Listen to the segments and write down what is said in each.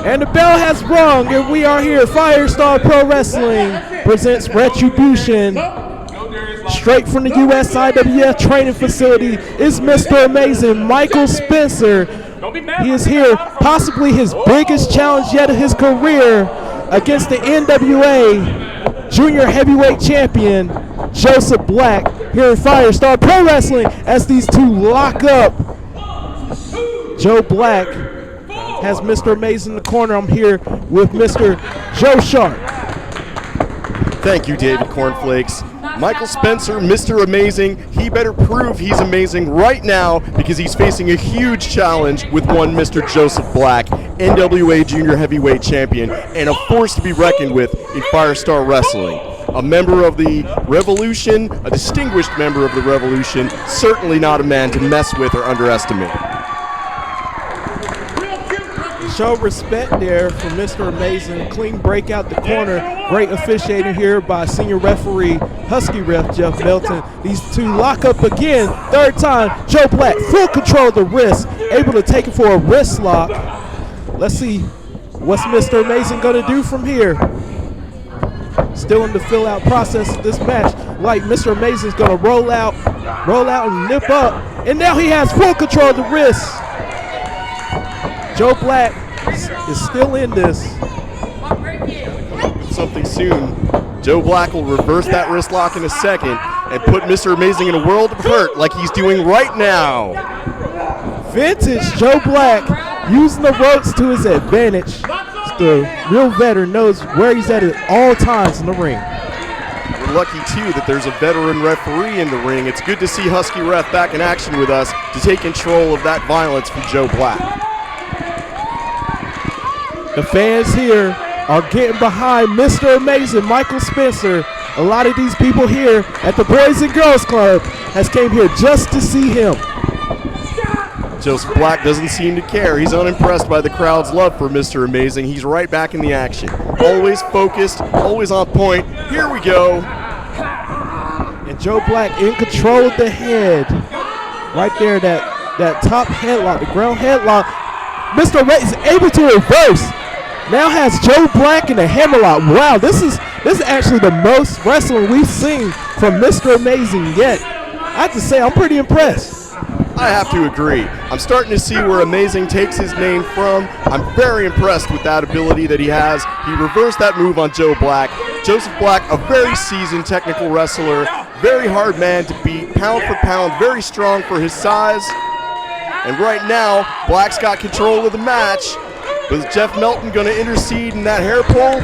And the bell has rung, and we are here. Firestar Pro Wrestling presents Retribution. Straight from the USIWF training facility is Mr. Amazing Michael Spencer. He is here, possibly his biggest challenge yet of his career, against the NWA Junior Heavyweight Champion, Joseph Black, here in Firestar Pro Wrestling as these two lock up. Joe Black has Mr. Amazing in the corner. I'm here with Mr. Joe Sharpe. Thank you, David Cornflakes. Michael Spencer, Mr. Amazing, he better prove he's amazing right now because he's facing a huge challenge with one Mr. Joseph Black, NWA Junior Heavyweight Champion, and a force to be reckoned with in Firestar Wrestling. A member of the Revolution, a distinguished member of the Revolution, certainly not a man to mess with or underestimate. Show respect there for Mr. Amazing. Clean break out the corner. Great officiating here by senior referee, Husky ref Jeff Melton. These two lock up again. Third time, Joe Black, full control of the wrist, able to take it for a wrist lock. Let's see what's Mr. Amazing going to do from here. Still in the fill out process of this match. Like Mr. Amazing's going to roll out and nip up. And now he has full control of the wrist. Joe Black is still in this. Something soon. Joe Black will reverse that wrist lock in a second and put Mr. Amazing in a world of hurt like he's doing right now. Vintage Joe Black using the ropes to his advantage. The real veteran knows where he's at all times in the ring. We're lucky, too, that there's a veteran referee in the ring. It's good to see Husky Ref back in action with us to take control of that violence from Joe Black. The fans here are getting behind Mr. Amazing, Michael Spencer. A lot of these people here at the Boys and Girls Club has came here just to see him. Joseph Black doesn't seem to care. He's unimpressed by the crowd's love for Mr. Amazing. He's right back in the action. Always focused, always on point. Here we go. And Joe Black in control of the head. Right there, that top headlock, the ground headlock. Mr. Amazing is able to reverse. Now has Joe Black in the hammerlock. Wow, this is actually the most wrestling we've seen from Mr. Amazing yet. I have to say, I'm pretty impressed. I have to agree. I'm starting to see where Amazing takes his name from. I'm very impressed with that ability that he has. He reversed that move on Joe Black. Joseph Black, a very seasoned technical wrestler, very hard man to beat, pound for pound, very strong for his size. And right now, Black's got control of the match. Is Jeff Melton going to intercede in that hair pull?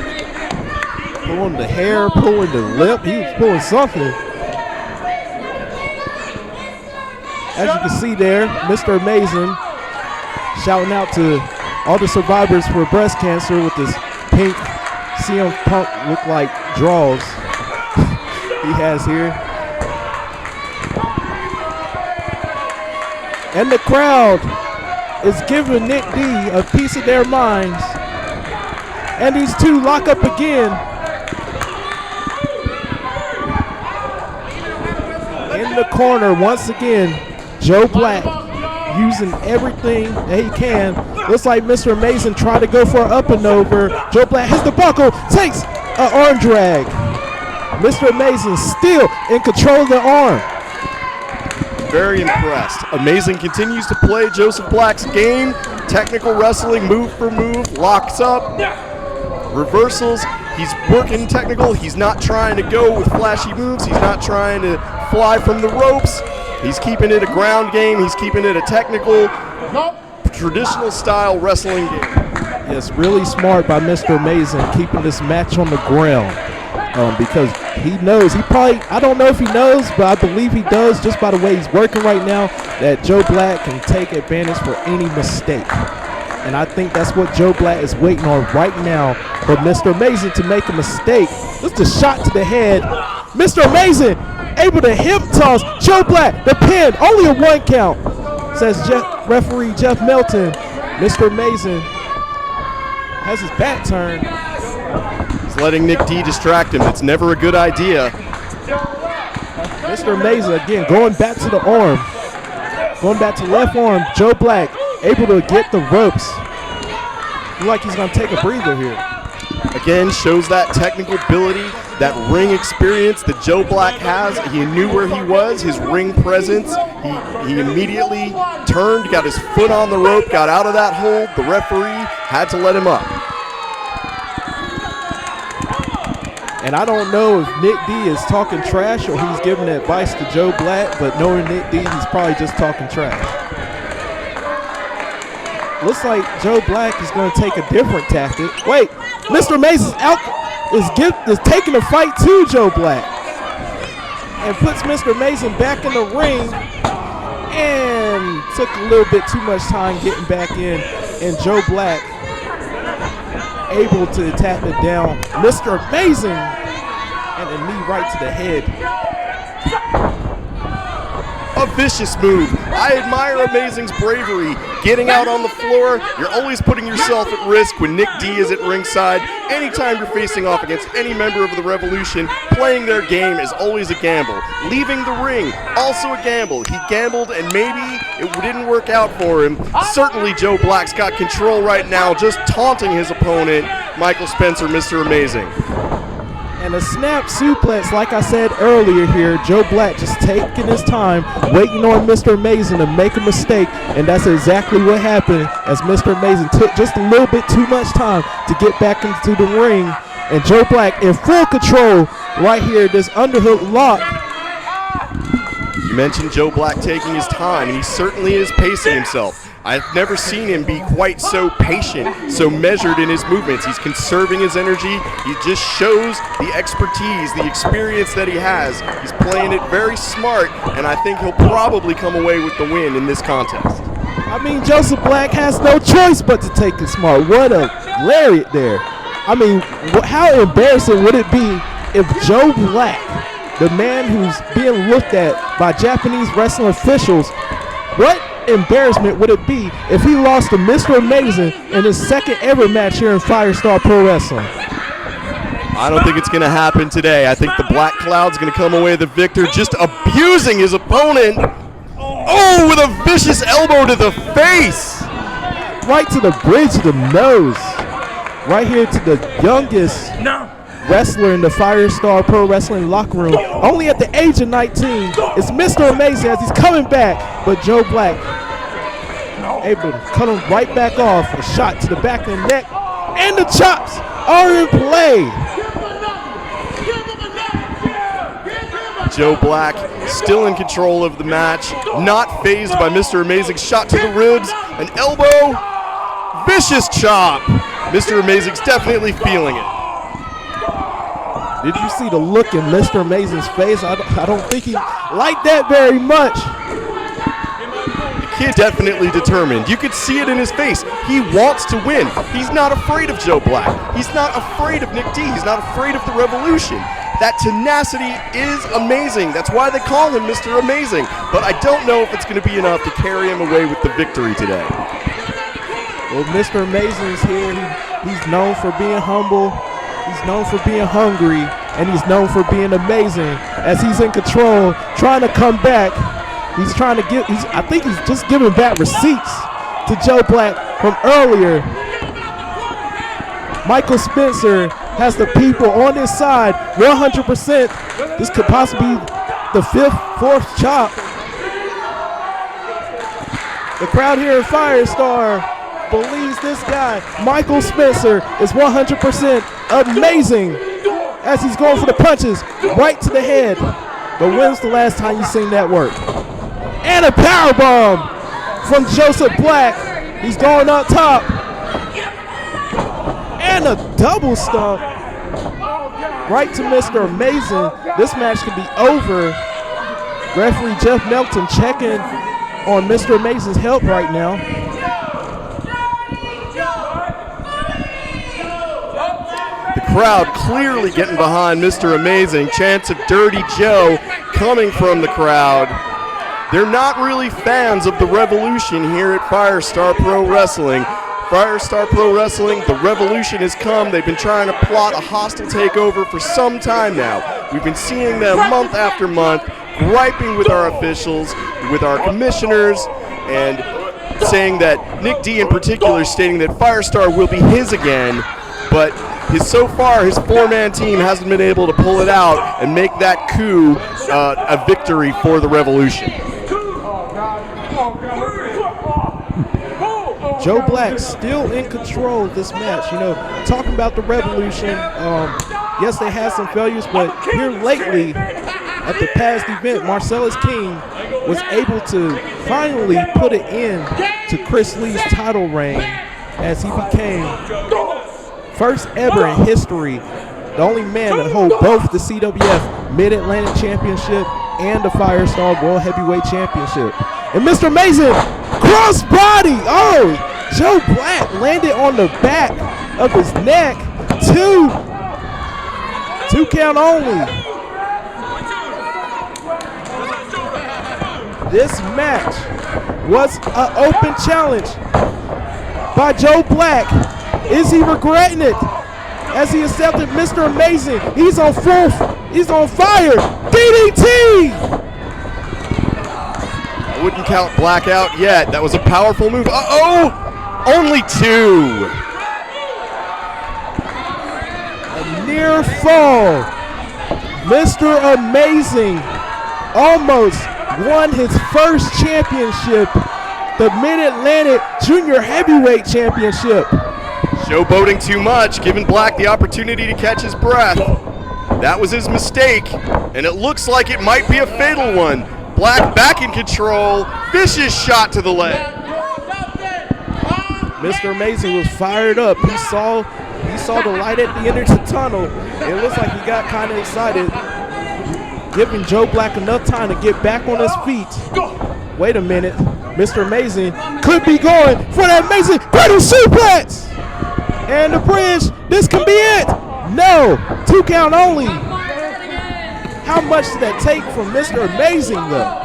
Pulling the hair, pulling the lip. He was pulling something. As you can see there, Mr. Amazing shouting out to all the survivors for breast cancer with this pink CM Punk look like draws he has here. And the crowd is giving Nick D a piece of their minds. And these two lock up again. In the corner, once again, Joe Black using everything that he can. Looks like Mr. Amazing trying to go for an up and over. Joe Black hits the buckle, takes an arm drag. Mr. Amazing still in control of the arm. Very impressed. Amazing continues to play Joseph Black's game. Technical wrestling, move for move, locks up, reversals. He's working technical. He's not trying to go with flashy moves. He's not trying to fly from the ropes. He's keeping it a ground game. He's keeping it a technical, traditional style wrestling game. Yes, really smart by Mr. Amazing keeping this match on the ground. Because he knows, I don't know if he knows, but I believe he does just by the way he's working right now, that Joe Black can take advantage for any mistake. And I think that's what Joe Black is waiting on right now, for Mr. Amazing to make a mistake. Just a shot to the head. Mr. Amazing able to hip toss Joe Black, the pin, only a 1 count, says referee Jeff Melton. Mr. Amazing has his back turned. Letting Nick D distract him. It's never a good idea. Mr. Amazing again going back to the arm. Going back to left arm. Joe Black able to get the ropes. like he's going to take a breather here. Again, shows that technical ability, that ring experience that Joe Black has. He knew where he was, his ring presence. He immediately turned, got his foot on the rope, got out of that hold. The referee had to let him up. And I don't know if Nick D is talking trash or he's giving advice to Joe Black, but knowing Nick D, he's probably just talking trash. Looks like Joe Black is going to take a different tactic. Wait, Mr. Mason's out, is taking the fight to Joe Black and puts Mr. Mason back in the ring and took a little bit too much time getting back in, and Joe Black able to tap it down. Mr. Amazing, and a knee right to the head. A vicious move. I admire Amazing's bravery. Getting out on the floor, you're always putting yourself at risk when Nick D is at ringside. Anytime you're facing off against any member of the Revolution, playing their game is always a gamble. Leaving the ring, also a gamble. He gambled and maybe it didn't work out for him. Certainly Joe Black's got control right now, just taunting his opponent, Michael Spencer, Mr. Amazing. And a snap suplex, like I said earlier here, Joe Black just taking his time, waiting on Mr. Amazing to make a mistake, and that's exactly what happened as Mr. Amazing took just a little bit too much time to get back into the ring. And Joe Black in full control right here, this underhook lock. You mentioned Joe Black taking his time, and he certainly is pacing himself. I've never seen him be quite so patient, so measured in his movements. He's conserving his energy. He just shows the expertise, the experience that he has. He's playing it very smart, and I think he'll probably come away with the win in this contest. I mean, Joseph Black has no choice but to take it smart. What a lariat there. I mean, how embarrassing would it be if Joe Black, the man who's being looked at by Japanese wrestling officials, what embarrassment would it be if he lost to Mr. Amazing in his second ever match here in Firestar Pro Wrestling? I don't think it's going to happen today. I think the Black Cloud's going to come away the victor, just abusing his opponent. Oh, with a vicious elbow to the face. Right to the bridge of the nose. Right here to the youngest wrestler in the Firestar Pro Wrestling locker room. Only at the age of 19. It's Mr. Amazing as he's coming back, but Joe Black able to cut him right back off. A shot to the back of the neck, and the chops are in play. Joe Black still in control of the match, not fazed by Mr. Amazing's shot to the ribs, an elbow, vicious chop. Mr. Amazing's definitely feeling it. Did you see the look in Mr. Amazing's face? I don't think he liked that very much. The kid definitely determined. You could see it in his face. He wants to win. He's not afraid of Joe Black. He's not afraid of Nick D. He's not afraid of the Revolution. That tenacity is amazing. That's why they call him Mr. Amazing. But I don't know if it's going to be enough to carry him away with the victory today. Well, Mr. Amazing's here. He's known for being humble. He's known for being hungry, and he's known for being amazing. As he's in control, trying to come back, he's trying to get. I think he's just giving back receipts to Joe Black from earlier. Michael Spencer has the people on his side, 100%. This could possibly be the fourth chop. The crowd here in Firestar believes this guy, Michael Spencer, is 100% amazing as he's going for the punches right to the head. But when's the last time you seen that work? And a powerbomb from Joseph Black. He's going up top. And a double stomp right to Mr. Amazing. This match could be over. Referee Jeff Melton checking on Mr. Amazing's health right now. Crowd clearly getting behind Mr. Amazing. Chants of Dirty Joe coming from the crowd. They're not really fans of the Revolution here at Firestar Pro Wrestling. Firestar Pro Wrestling, the Revolution has come. They've been trying to plot a hostile takeover for some time now. We've been seeing them month after month, griping with our officials, with our commissioners, and saying that Nick D in particular stating that Firestar will be his again, but so far his four-man team hasn't been able to pull it out and make that coup a victory for the Revolution. Joe Black still in control of this match. You know, talking about the Revolution, yes, they had some failures, but here lately at the past event, Marcellus King was able to finally put an end to Chris Lee's title reign as he became first ever in history, the only man to hold both the CWF Mid-Atlantic Championship and the Firestar World Heavyweight Championship. And Mr. Mason, crossbody! Oh, Joe Black landed on the back of his neck. Two count only. This match was an open challenge by Joe Black. Is he regretting it? As he accepted Mr. Amazing. He's on fire. DDT! I wouldn't count Black out yet. That was a powerful move. Uh-oh! Only two. A near fall. Mr. Amazing almost won his first championship, the Mid-Atlantic Junior Heavyweight Championship. Showboating too much, giving Black the opportunity to catch his breath. That was his mistake, and it looks like it might be a fatal one. Black back in control, vicious shot to the leg. Mr. Amazing was fired up. He saw the light at the end of the tunnel. It looks like he got kind of excited, giving Joe Black enough time to get back on his feet. Wait a minute. Mr. Amazing could be going for that amazing cradle suplex. And the bridge, this can be it. No, 2 count only. How much did that take from Mr. Amazing though?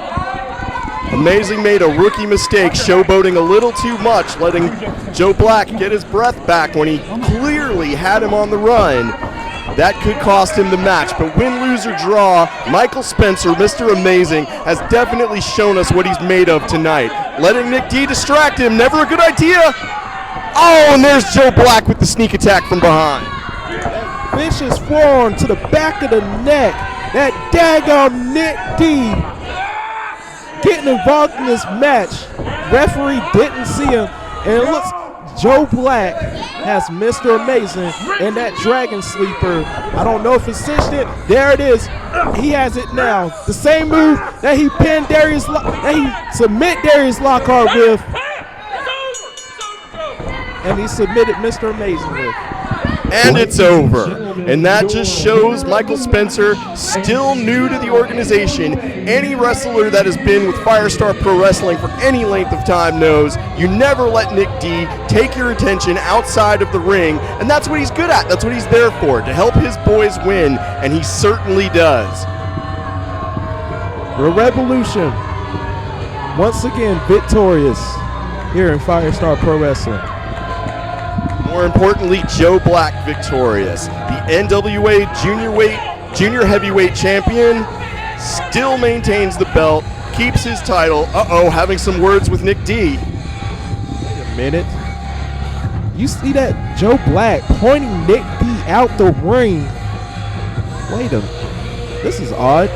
Amazing made a rookie mistake, showboating a little too much, letting Joe Black get his breath back when he clearly had him on the run. That could cost him the match, but win, lose, or draw, Michael Spencer, Mr. Amazing, has definitely shown us what he's made of tonight. Letting Nick D distract him, never a good idea. Oh, and there's Joe Black with the sneak attack from behind. That vicious forearm to the back of the neck. That daggone Nick D getting involved in this match. Referee didn't see him, and it looks Joe Black has Mr. Amazing and that Dragon Sleeper. I don't know if it's cinched it. There it is. He has it now. The same move that he pinned Darius, that he submit Darius Lockhart with, and he submitted Mr. Amazing with. And it's over. And that just shows Michael Spencer, still new to the organization. Any wrestler that has been with Firestar Pro Wrestling for any length of time knows you never let Nick D take your attention outside of the ring, and that's what he's good at. That's what he's there for, to help his boys win, and he certainly does. The Revolution, once again victorious here in Firestar Pro Wrestling. More importantly, Joe Black victorious. The NWA Junior Heavyweight Champion still maintains the belt, keeps his title. Uh-oh, having some words with Nick D. Wait a minute. You see that Joe Black pointing Nick D out the ring. Wait a minute. This is odd.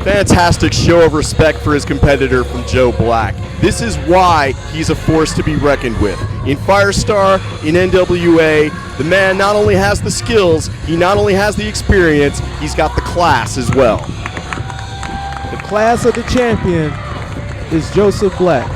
Fantastic show of respect for his competitor from Joe Black. This is why he's a force to be reckoned with. In Firestar, in NWA, the man not only has the skills, he not only has the experience, he's got the class as well. The class of the champion is Joseph Black.